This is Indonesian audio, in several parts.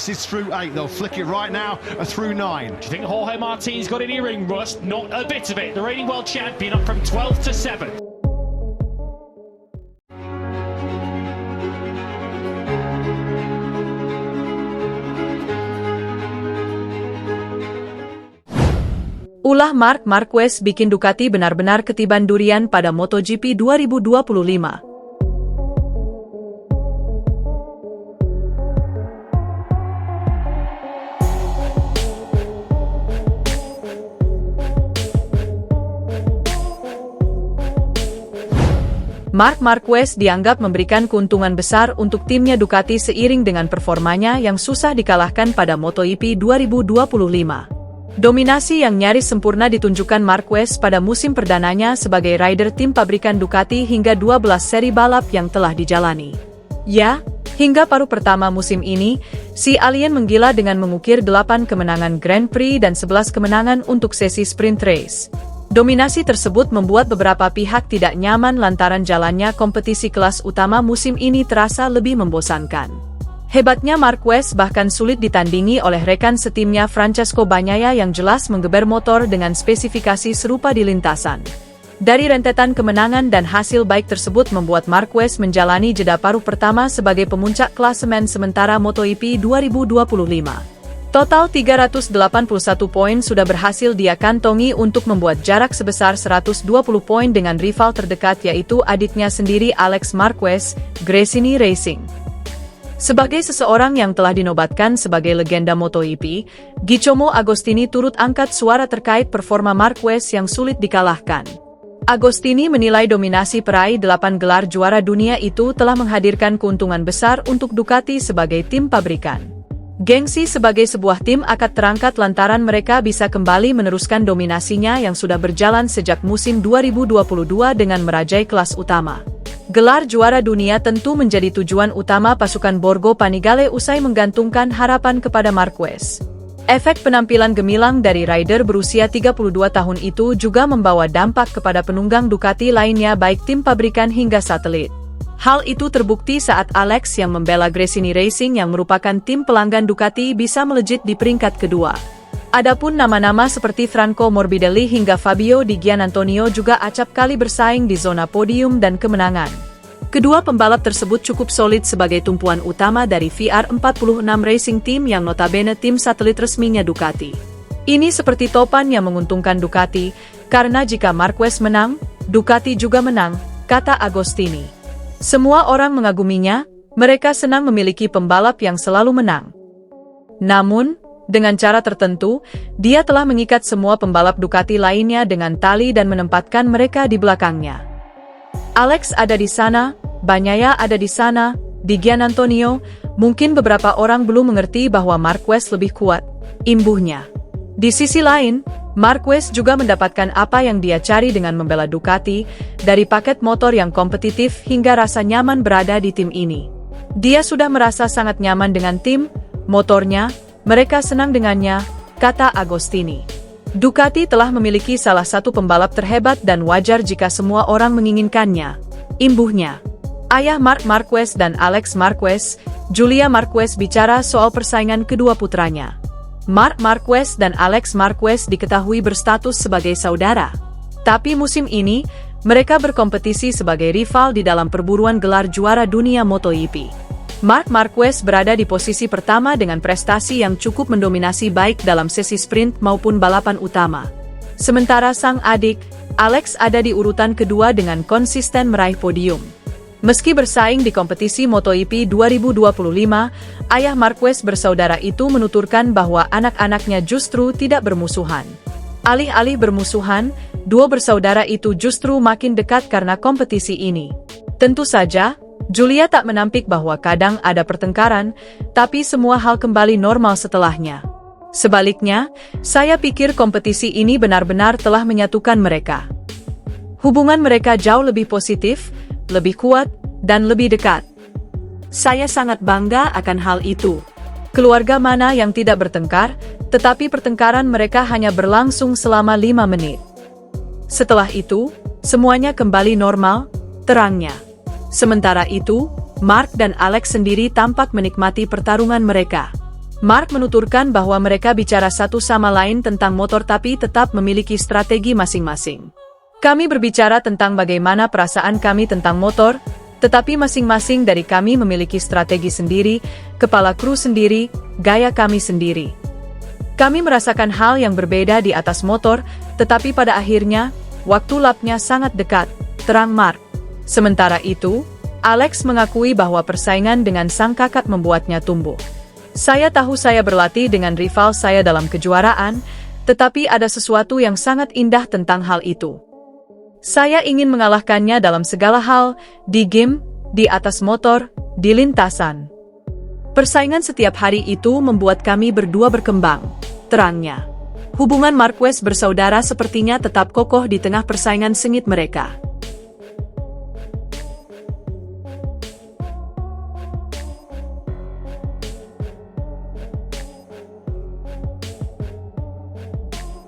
This is through 8. They'll flick it right now through 9. Do you think Jorge Martin's got any ring rust? Not a bit of it. The reigning world champion up from 12 to 7. Ulah Marc Marquez bikin Ducati benar-benar ketiban durian pada MotoGP 2025. Marc Marquez dianggap memberikan keuntungan besar untuk timnya Ducati seiring dengan performanya yang susah dikalahkan pada MotoGP 2025. Dominasi yang nyaris sempurna ditunjukkan Marquez pada musim perdananya sebagai rider tim pabrikan Ducati hingga 12 seri balap yang telah dijalani. Ya, hingga paruh pertama musim ini, si alien menggila dengan mengukir 8 kemenangan Grand Prix dan 11 kemenangan untuk sesi sprint race. Dominasi tersebut membuat beberapa pihak tidak nyaman lantaran jalannya kompetisi kelas utama musim ini terasa lebih membosankan. Hebatnya Marquez bahkan sulit ditandingi oleh rekan setimnya Francesco Bagnaia yang jelas menggeber motor dengan spesifikasi serupa di lintasan. Dari rentetan kemenangan dan hasil baik tersebut membuat Marquez menjalani jeda paruh pertama sebagai pemuncak klasemen sementara MotoGP 2025. Total 381 poin sudah berhasil dia kantongi untuk membuat jarak sebesar 120 poin dengan rival terdekat yaitu adiknya sendiri Alex Marquez, Gresini Racing. Sebagai seseorang yang telah dinobatkan sebagai legenda MotoGP, Giacomo Agostini turut angkat suara terkait performa Marquez yang sulit dikalahkan. Agostini menilai dominasi peraih 8 gelar juara dunia itu telah menghadirkan keuntungan besar untuk Ducati sebagai tim pabrikan. Gengsi sebagai sebuah tim akan terangkat lantaran mereka bisa kembali meneruskan dominasinya yang sudah berjalan sejak musim 2022 dengan merajai kelas utama. Gelar juara dunia tentu menjadi tujuan utama pasukan Borgo Panigale usai menggantungkan harapan kepada Marquez. Efek penampilan gemilang dari rider berusia 32 tahun itu juga membawa dampak kepada penunggang Ducati lainnya baik tim pabrikan hingga satelit. Hal itu terbukti saat Alex yang membela Gresini Racing yang merupakan tim pelanggan Ducati bisa melejit di peringkat kedua. Adapun nama-nama seperti Franco Morbidelli hingga Fabio Di Giannantonio juga acap kali bersaing di zona podium dan kemenangan. Kedua pembalap tersebut cukup solid sebagai tumpuan utama dari VR46 Racing Team yang notabene tim satelit resminya Ducati. Ini seperti topan yang menguntungkan Ducati, karena jika Marquez menang, Ducati juga menang, kata Agostini. Semua orang mengaguminya, mereka senang memiliki pembalap yang selalu menang. Namun, dengan cara tertentu, dia telah mengikat semua pembalap Ducati lainnya dengan tali dan menempatkan mereka di belakangnya. Alex ada di sana, Bagnaia ada di sana, Di Giannantonio, mungkin beberapa orang belum mengerti bahwa Marquez lebih kuat, imbuhnya. Di sisi lain, Marquez juga mendapatkan apa yang dia cari dengan membela Ducati, dari paket motor yang kompetitif hingga rasa nyaman berada di tim ini. Dia sudah merasa sangat nyaman dengan tim, motornya, mereka senang dengannya, kata Agostini. Ducati telah memiliki salah satu pembalap terhebat dan wajar jika semua orang menginginkannya, imbuhnya. Ayah Marc Marquez dan Alex Marquez, Julia Marquez bicara soal persaingan kedua putranya. Marc Marquez dan Alex Marquez diketahui berstatus sebagai saudara. Tapi musim ini, mereka berkompetisi sebagai rival di dalam perburuan gelar juara dunia MotoGP. Marc Marquez berada di posisi pertama dengan prestasi yang cukup mendominasi baik dalam sesi sprint maupun balapan utama. Sementara sang adik, Alex ada di urutan kedua dengan konsisten meraih podium. Meski bersaing di kompetisi MotoGP 2025, ayah Marquez bersaudara itu menuturkan bahwa anak-anaknya justru tidak bermusuhan. Alih-alih bermusuhan, dua bersaudara itu justru makin dekat karena kompetisi ini. Tentu saja, Julia tak menampik bahwa kadang ada pertengkaran, tapi semua hal kembali normal setelahnya. Sebaliknya, saya pikir kompetisi ini benar-benar telah menyatukan mereka. Hubungan mereka jauh lebih positif, lebih kuat, dan lebih dekat. Saya sangat bangga akan hal itu. Keluarga mana yang tidak bertengkar, tetapi pertengkaran mereka hanya berlangsung selama 5 menit. Setelah itu, semuanya kembali normal, terangnya. Sementara itu, Marc dan Alex sendiri tampak menikmati pertarungan mereka. Mark menuturkan bahwa mereka bicara satu sama lain tentang motor tapi tetap memiliki strategi masing-masing. Kami berbicara tentang bagaimana perasaan kami tentang motor, tetapi masing-masing dari kami memiliki strategi sendiri, kepala kru sendiri, gaya kami sendiri. Kami merasakan hal yang berbeda di atas motor, tetapi pada akhirnya, waktu lapnya sangat dekat, terang Mark. Sementara itu, Alex mengakui bahwa persaingan dengan sang kakak membuatnya tumbuh. Saya tahu saya berlatih dengan rival saya dalam kejuaraan, tetapi ada sesuatu yang sangat indah tentang hal itu. Saya ingin mengalahkannya dalam segala hal, di game, di atas motor, di lintasan. Persaingan setiap hari itu membuat kami berdua berkembang, terangnya. Hubungan Marquez bersaudara sepertinya tetap kokoh di tengah persaingan sengit mereka.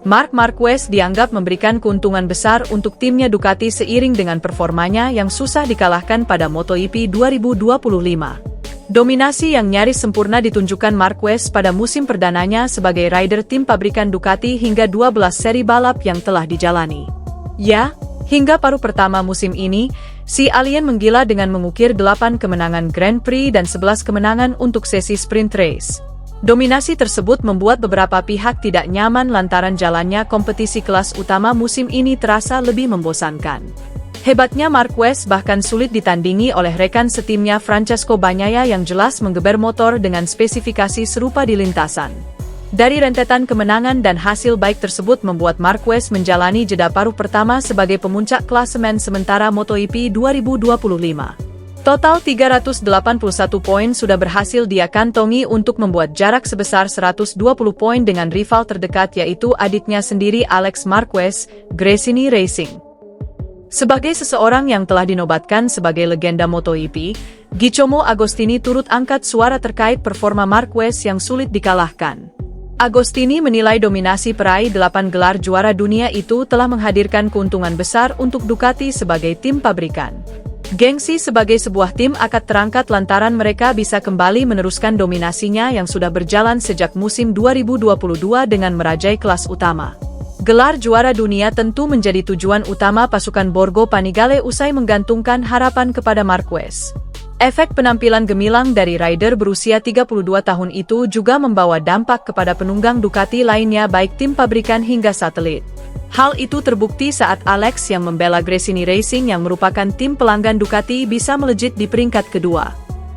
Marc Marquez dianggap memberikan keuntungan besar untuk timnya Ducati seiring dengan performanya yang susah dikalahkan pada MotoGP 2025. Dominasi yang nyaris sempurna ditunjukkan Marquez pada musim perdananya sebagai rider tim pabrikan Ducati hingga 12 seri balap yang telah dijalani. Ya, hingga paruh pertama musim ini, si alien menggila dengan mengukir 8 kemenangan Grand Prix dan 11 kemenangan untuk sesi sprint race. Dominasi tersebut membuat beberapa pihak tidak nyaman lantaran jalannya kompetisi kelas utama musim ini terasa lebih membosankan. Hebatnya Marquez bahkan sulit ditandingi oleh rekan setimnya Francesco Bagnaia yang jelas menggeber motor dengan spesifikasi serupa di lintasan. Dari rentetan kemenangan dan hasil baik tersebut membuat Marquez menjalani jeda paruh pertama sebagai pemuncak klasemen sementara MotoGP 2025. Total 381 poin sudah berhasil dia kantongi untuk membuat jarak sebesar 120 poin dengan rival terdekat yaitu adiknya sendiri Alex Marquez, Gresini Racing. Sebagai seseorang yang telah dinobatkan sebagai legenda MotoGP, Giacomo Agostini turut angkat suara terkait performa Marquez yang sulit dikalahkan. Agostini menilai dominasi peraih 8 gelar juara dunia itu telah menghadirkan keuntungan besar untuk Ducati sebagai tim pabrikan. Gengsi sebagai sebuah tim akan terangkat lantaran mereka bisa kembali meneruskan dominasinya yang sudah berjalan sejak musim 2022 dengan merajai kelas utama. Gelar juara dunia tentu menjadi tujuan utama pasukan Borgo Panigale usai menggantungkan harapan kepada Marquez. Efek penampilan gemilang dari rider berusia 32 tahun itu juga membawa dampak kepada penunggang Ducati lainnya baik tim pabrikan hingga satelit. Hal itu terbukti saat Alex yang membela Gresini Racing yang merupakan tim pelanggan Ducati bisa melejit di peringkat kedua.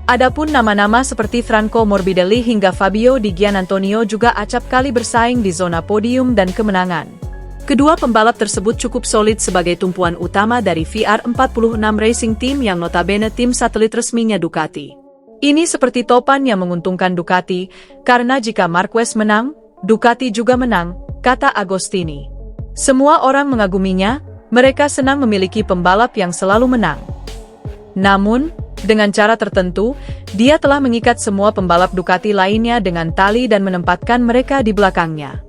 Adapun nama-nama seperti Franco Morbidelli hingga Fabio Di Giannantonio juga acap kali bersaing di zona podium dan kemenangan. Kedua pembalap tersebut cukup solid sebagai tumpuan utama dari VR46 Racing Team yang notabene tim satelit resminya Ducati. Ini seperti topan yang menguntungkan Ducati, karena jika Marquez menang, Ducati juga menang, kata Agostini. Semua orang mengaguminya, mereka senang memiliki pembalap yang selalu menang. Namun, dengan cara tertentu, dia telah mengikat semua pembalap Ducati lainnya dengan tali dan menempatkan mereka di belakangnya.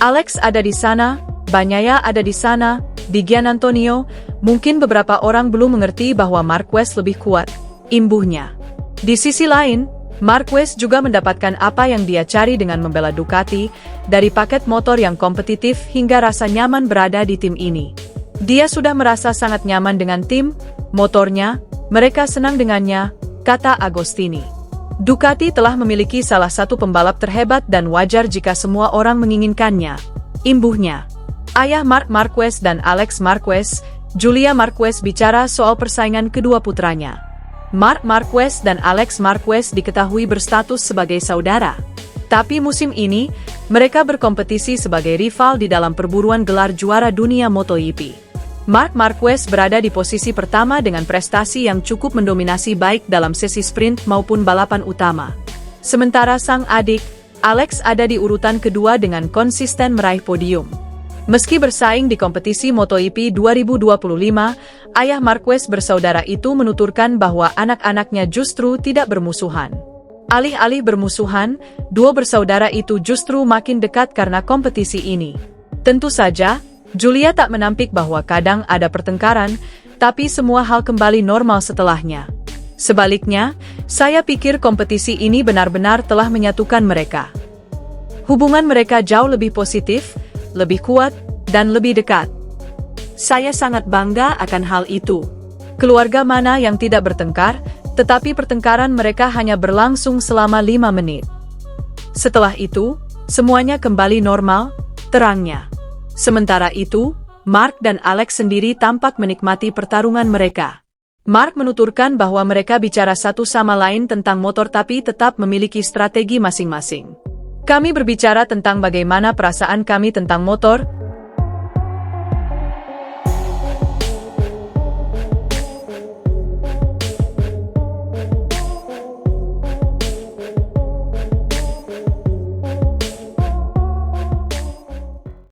Alex ada di sana, Bagnaia ada di sana, Di Giannantonio, mungkin beberapa orang belum mengerti bahwa Marquez lebih kuat, imbuhnya. Di sisi lain, Marquez juga mendapatkan apa yang dia cari dengan membela Ducati, dari paket motor yang kompetitif hingga rasa nyaman berada di tim ini. Dia sudah merasa sangat nyaman dengan tim, motornya, mereka senang dengannya, kata Agostini. Ducati telah memiliki salah satu pembalap terhebat dan wajar jika semua orang menginginkannya, imbuhnya. Ayah Marc Marquez dan Alex Marquez, Julia Marquez bicara soal persaingan kedua putranya. Marc Marquez dan Alex Marquez diketahui berstatus sebagai saudara. Tapi musim ini, mereka berkompetisi sebagai rival di dalam perburuan gelar juara dunia MotoGP. Marc Marquez berada di posisi pertama dengan prestasi yang cukup mendominasi baik dalam sesi sprint maupun balapan utama. Sementara sang adik, Alex ada di urutan kedua dengan konsisten meraih podium. Meski bersaing di kompetisi MotoGP 2025, ayah Marquez bersaudara itu menuturkan bahwa anak-anaknya justru tidak bermusuhan. Alih-alih bermusuhan, dua bersaudara itu justru makin dekat karena kompetisi ini. Tentu saja, Julia tak menampik bahwa kadang ada pertengkaran, tapi semua hal kembali normal setelahnya. Sebaliknya, saya pikir kompetisi ini benar-benar telah menyatukan mereka. Hubungan mereka jauh lebih positif, lebih kuat, dan lebih dekat. Saya sangat bangga akan hal itu. Keluarga mana yang tidak bertengkar, tetapi pertengkaran mereka hanya berlangsung selama 5 menit. Setelah itu, semuanya kembali normal, terangnya. Sementara itu, Mark dan Alex sendiri tampak menikmati pertarungan mereka. Mark menuturkan bahwa mereka bicara satu sama lain tentang motor tapi tetap memiliki strategi masing-masing. Kami berbicara tentang bagaimana perasaan kami tentang motor,